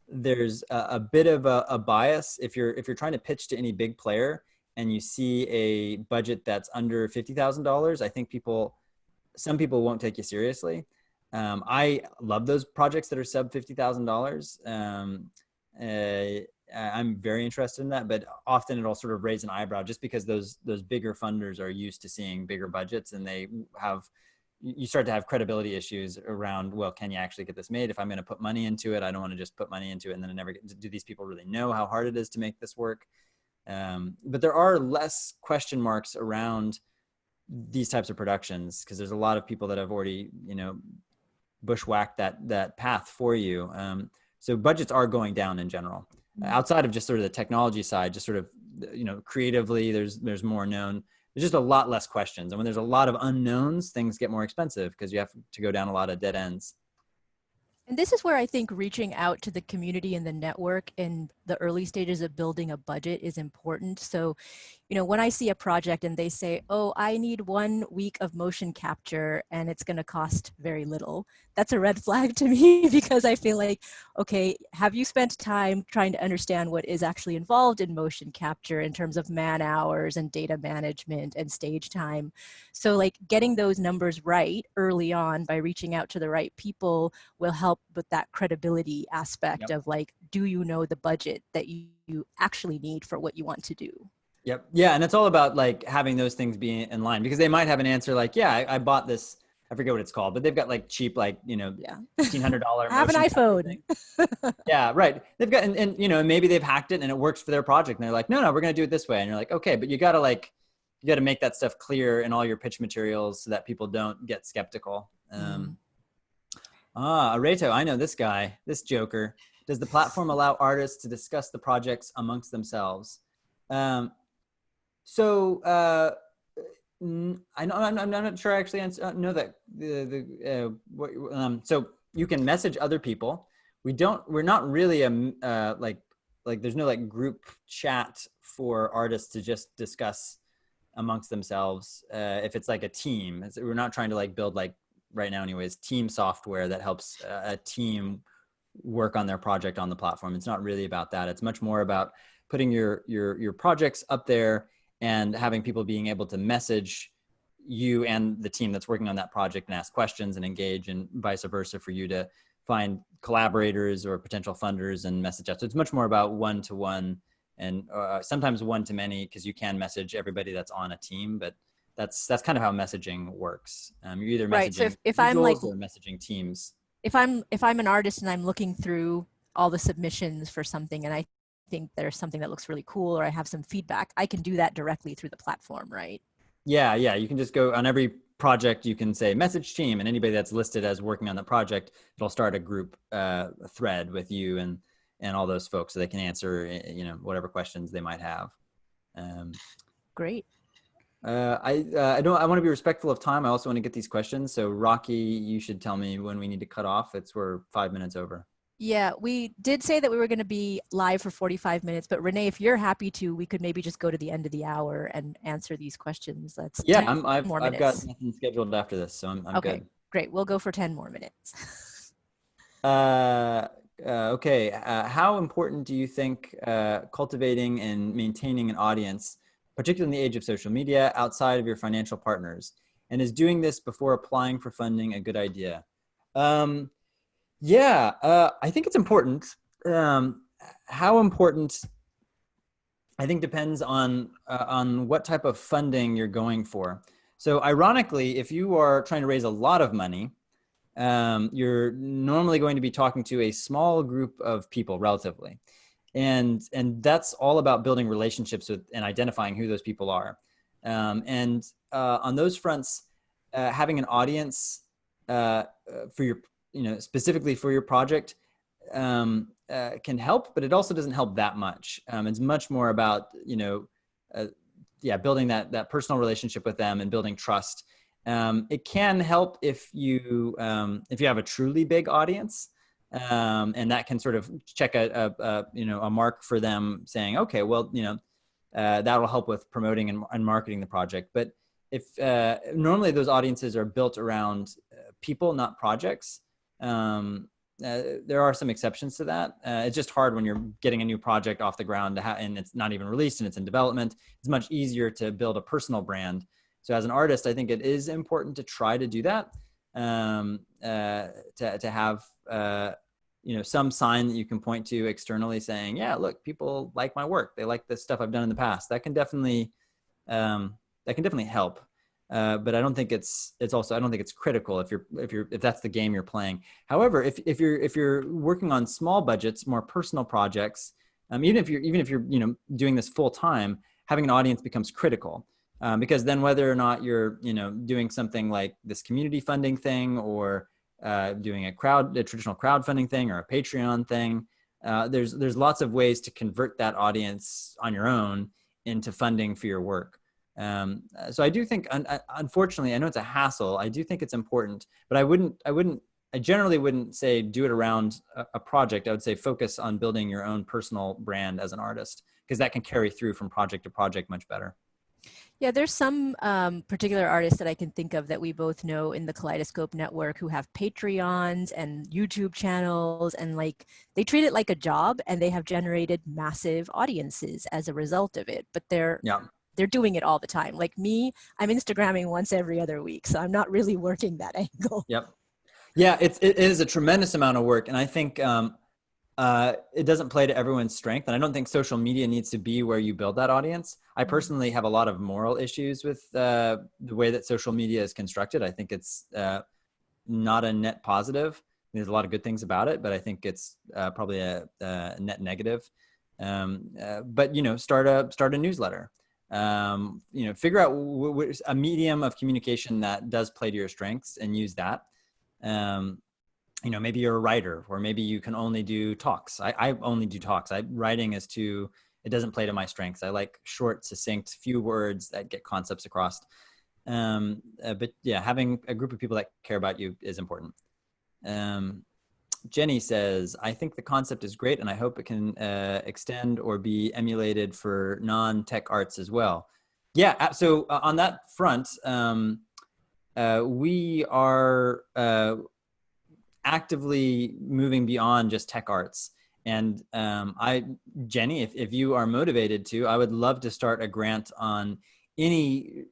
there's a bit of a bias if you're trying to pitch to any big player and you see a budget that's under $50,000. I think some people won't take you seriously. I love those projects that are sub $50,000. I'm very interested in that, but often it'll sort of raise an eyebrow just because those bigger funders are used to seeing bigger budgets, and you start to have credibility issues around, well, can you actually get this made? If I'm going to put money into it, I don't want to just put money into it and then do these people really know how hard it is to make this work? But there are less question marks around these types of productions because there's a lot of people that have already, bushwhacked that path for you. So budgets are going down in general. Outside of just sort of the technology side, just sort of, creatively, there's more known. There's just a lot less questions. And when there's a lot of unknowns, things get more expensive because you have to go down a lot of dead ends. And this is where I think reaching out to the community and the network in the early stages of building a budget is important. So, when I see a project and they say, oh, I need 1 week of motion capture and it's going to cost very little, that's a red flag to me because I feel like, okay, have you spent time trying to understand what is actually involved in motion capture in terms of man hours and data management and stage time? So like getting those numbers right early on by reaching out to the right people will help with that credibility aspect of like, do you know the budget that you actually need for what you want to do? Yep. Yeah. And it's all about like having those things be in line because they might have an answer like, yeah, I bought this, I forget what it's called, but they've got like cheap, like, $1,500. I have an iPhone. Yeah. Right. They've got, and maybe they've hacked it and it works for their project. And they're like, no, we're going to do it this way. And you're like, okay, but you got to make that stuff clear in all your pitch materials so that people don't get skeptical. Areto, I know this guy, this joker. Does the platform allow artists to discuss the projects amongst themselves? I'm not sure I actually know that so you can message other people. We're not really like there's no like group chat for artists to just discuss amongst themselves. If it's like a team, we're not trying to like build like right now anyways, team software that helps a team work on their project on the platform. It's not really about that. It's much more about putting your projects up there and having people being able to message you and the team that's working on that project and ask questions and engage, and vice versa for you to find collaborators or potential funders and message out. So it's much more about one-to-one and sometimes one-to-many because you can message everybody that's on a team, but that's kind of how messaging works. You're either messaging if I'm like, or messaging teams. If I'm an artist and I'm looking through all the submissions for something and I think there's something that looks really cool or I have some feedback, I can do that directly through the platform, right? Yeah. You can just go on every project, you can say message team, and anybody that's listed as working on the project, it'll start a group thread with you and all those folks so they can answer, whatever questions they might have. Great. I want to be respectful of time. I also want to get these questions. So Rocky, you should tell me when we need to cut off. We're 5 minutes over. Yeah, we did say that we were going to be live for 45 minutes, but Renee, if you're happy to, we could maybe just go to the end of the hour and answer these questions. That's Yeah, 10 more I've got minutes. nothing scheduled after this, so I'm Okay, good. great. We'll go for 10 more minutes. Okay. How important do you think cultivating and maintaining an audience, particularly in the age of social media, outside of your financial partners? And is doing this before applying for funding a good idea? Yeah, I think it's important. How important, I think, depends on what type of funding you're going for. So ironically, if you are trying to raise a lot of money, you're normally going to be talking to a small group of people relatively. And that's all about building relationships with and identifying who those people are. On those fronts, having an audience for your, specifically for your project can help, but it also doesn't help that much. It's much more about, building that personal relationship with them and building trust. It can help if you have a truly big audience, and that can sort of check a mark for them saying, okay, well, that'll help with promoting and marketing the project. But if normally those audiences are built around people, not projects. There are some exceptions to that. It's just hard when you're getting a new project off the ground and it's not even released and it's in development. It's much easier to build a personal brand. So as an artist, I think it is important to try to do that, to have some sign that you can point to externally saying, yeah, look, people like my work. They like the stuff I've done in the past. That can definitely help. But I don't think it's critical if that's the game you're playing. However, if you're working on small budgets, more personal projects, even if you're doing this full time, having an audience becomes critical. Because then whether or not you're, doing something like this community funding thing or doing a traditional crowdfunding thing or a Patreon thing, there's lots of ways to convert that audience on your own into funding for your work. So I do think, unfortunately, I know it's a hassle. I do think it's important, but I generally wouldn't say do it around a project. I would say focus on building your own personal brand as an artist, because that can carry through from project to project much better. Yeah, there's some particular artists that I can think of that we both know in the Kaleidoscope network who have Patreons and YouTube channels, and they treat it like a job, and they have generated massive audiences as a result of it. But they're doing it all the time. Like me, I'm Instagramming once every other week, so I'm not really working that angle. Yep. Yeah, it is a tremendous amount of work, and I think it doesn't play to everyone's strength. And I don't think social media needs to be where you build that audience. I personally have a lot of moral issues with the way that social media is constructed. I think it's not a net positive. There's a lot of good things about it, but I think it's probably a net negative. But start a newsletter. Figure out a medium of communication that does play to your strengths and use that. Maybe you're a writer, or maybe you can only do talks. I only do talks. Writing it doesn't play to my strengths. I like short, succinct, few words that get concepts across. But yeah, having a group of people that care about you is important. Jenny says, I think the concept is great, and I hope it can extend or be emulated for non-tech arts as well. Yeah, so on that front, we are actively moving beyond just tech arts. And Jenny, if you are motivated to, I would love to start a grant on any,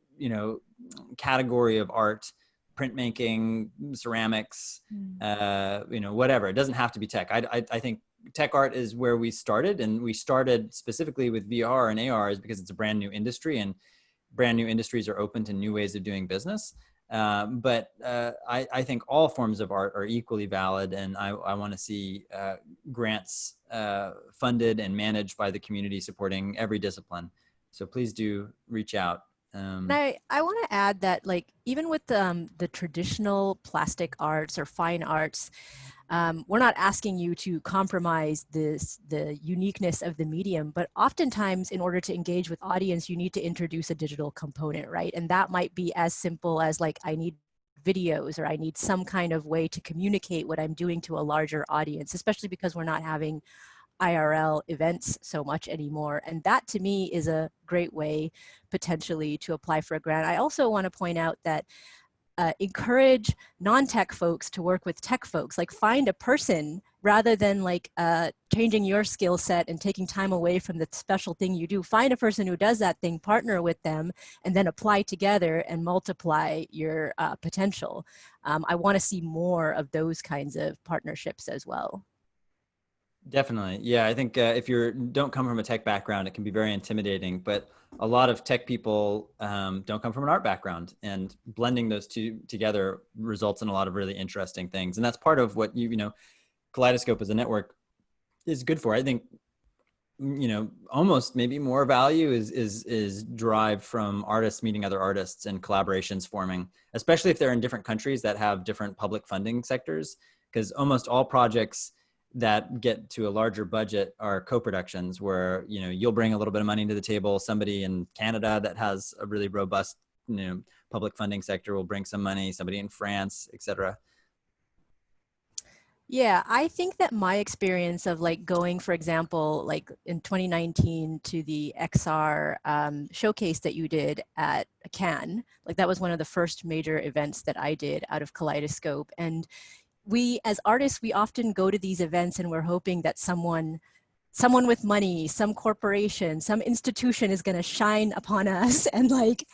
category of art, printmaking, ceramics, whatever. It doesn't have to be tech. I think tech art is where we started, and we started specifically with VR and AR is because it's a brand new industry, and brand new industries are open to new ways of doing business. But I think all forms of art are equally valid, and I want to see grants funded and managed by the community supporting every discipline. So please do reach out. And I want to add that, like, even with the traditional plastic arts or fine arts, we're not asking you to compromise the uniqueness of the medium, but oftentimes in order to engage with audience, you need to introduce a digital component, right? And that might be as simple as, like, I need videos, or I need some kind of way to communicate what I'm doing to a larger audience, especially because we're not having IRL events so much anymore. And that to me is a great way potentially to apply for a grant. I also want to point out that encourage non-tech folks to work with tech folks. Like, find a person rather than like changing your skill set and taking time away from the special thing you do. Find a person who does that thing, partner with them, and then apply together and multiply your potential. I want to see more of those kinds of partnerships as well. Definitely. Yeah, I think if you don't come from a tech background, it can be very intimidating, but a lot of tech people don't come from an art background, and blending those two together results in a lot of really interesting things. And that's part of what Kaleidoscope as a network is good for. I think, almost maybe more value is derived from artists meeting other artists and collaborations forming, especially if they're in different countries that have different public funding sectors, because almost all projects that get to a larger budget are co-productions where, you'll bring a little bit of money to the table. Somebody in Canada that has a really robust, public funding sector will bring some money, somebody in France, etc. Yeah, I think that my experience of, like, going, for example, like in 2019 to the XR showcase that you did at Cannes, like that was one of the first major events that I did out of Kaleidoscope. And we as artists, we often go to these events and we're hoping that someone with money, some corporation, some institution is going to shine upon us and, like,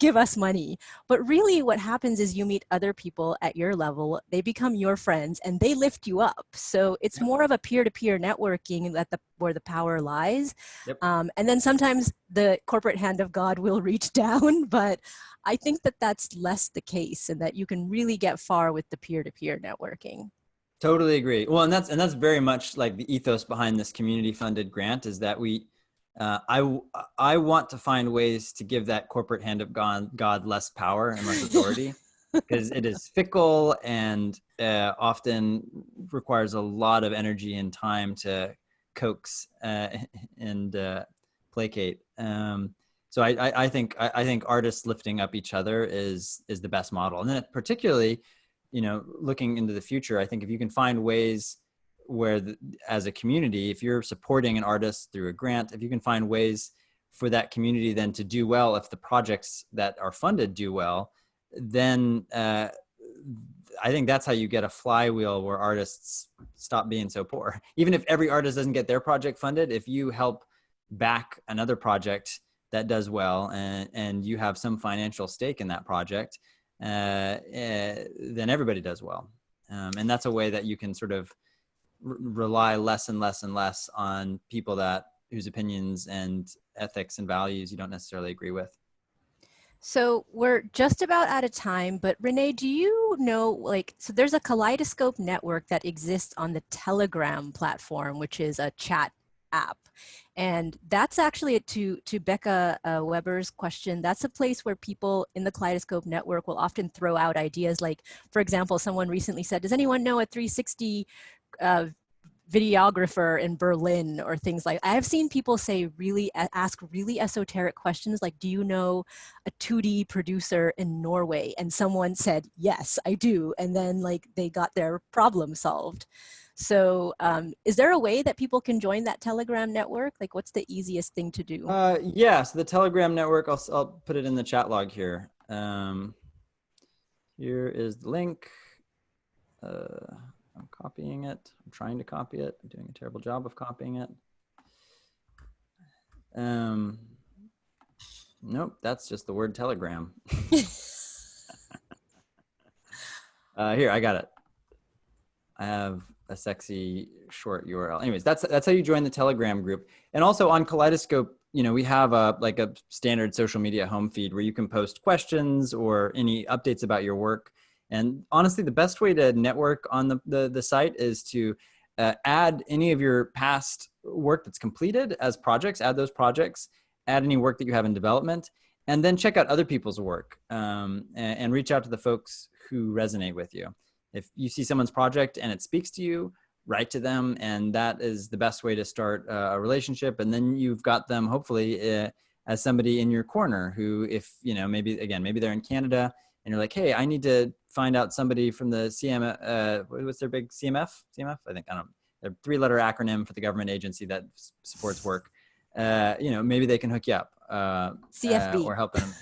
give us money. But really what happens is you meet other people at your level, they become your friends, and they lift you up. So it's more of a peer-to-peer networking where the power lies. Yep. And then sometimes the corporate hand of God will reach down, but I think that that's less the case, and that you can really get far with the peer-to-peer networking. Totally agree. Well, and that's very much like the ethos behind this community-funded grant, is that I want to find ways to give that corporate hand of God less power and less authority, because it is fickle and often requires a lot of energy and time to coax and placate. So I think artists lifting up each other is the best model, and then particularly, looking into the future, I think if you can find ways where as a community, if you're supporting an artist through a grant, if you can find ways for that community then to do well, if the projects that are funded do well, then I think that's how you get a flywheel where artists stop being so poor. Even if every artist doesn't get their project funded, if you help back another project that does well, and you have some financial stake in that project, then everybody does well. And that's a way that you can sort of rely less and less and less on people whose opinions and ethics and values you don't necessarily agree with. So we're just about out of time, but René, do you know, like, so there's a Kaleidoscope network that exists on the Telegram platform, which is a chat app. And that's actually, to Becca Weber's question, that's a place where people in the Kaleidoscope network will often throw out ideas. Like, for example, someone recently said, does anyone know a 360 videographer in Berlin, or things like. I have seen people ask really esoteric questions like, do you know a 2D producer in Norway? And someone said, yes, I do. And then, like, they got their problem solved. So is there a way that people can join that Telegram network? Like, what's the easiest thing to do? Yeah, so the Telegram network, I'll put it in the chat log here. Here is the link. I'm copying it. I'm trying to copy it. I'm doing a terrible job of copying it. Nope, that's just the word Telegram. Here, I got it. I have a sexy short URL. Anyways, that's how you join the Telegram group. And also on Kaleidoscope, we have a standard social media home feed where you can post questions or any updates about your work. And honestly, the best way to network on the site is to add any of your past work that's completed as projects, add those projects, add any work that you have in development, and then check out other people's work, and reach out to the folks who resonate with you. If you see someone's project and it speaks to you, write to them, and that is the best way to start a relationship. And then you've got them hopefully as somebody in your corner who, if maybe they're in Canada and you're like, hey, I need to find out somebody from the what's their big CMF? I think, I don't know, the 3-letter acronym for the government agency that supports work. Maybe they can hook you up, CFB. or help them.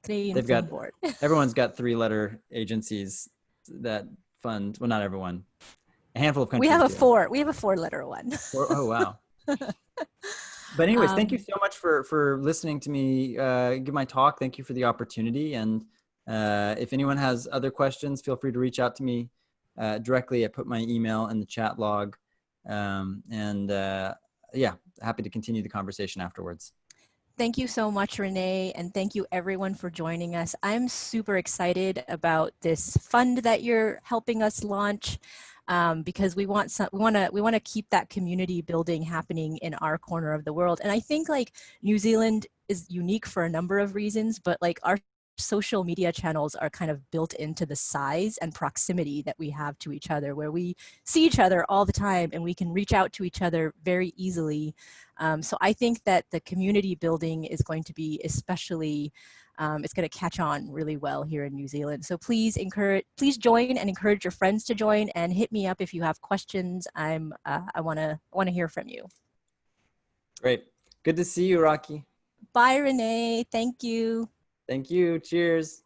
Canadian Film Board. Everyone's got 3-letter agencies that fund. Well, not everyone. A handful of countries. We have a 4-letter one. Oh, wow. But anyways, thank you so much for listening to me give my talk. Thank you for the opportunity. And if anyone has other questions, feel free to reach out to me directly. I put my email in the chat log. Yeah, happy to continue the conversation afterwards. Thank you so much, René, and thank you everyone for joining us. I'm super excited about this fund that you're helping us launch, because we want to keep that community building happening in our corner of the world. And I think like New Zealand is unique for a number of reasons, but like our social media channels are kind of built into the size and proximity that we have to each other, where we see each other all the time and we can reach out to each other very easily. So I think that the community building is going to be especially, it's going to catch on really well here in New Zealand. So please join and encourage your friends to join, and hit me up if you have questions. I want to hear from you. Great. Good to see you, Rocky. Bye, René. Thank you. Thank you. Cheers.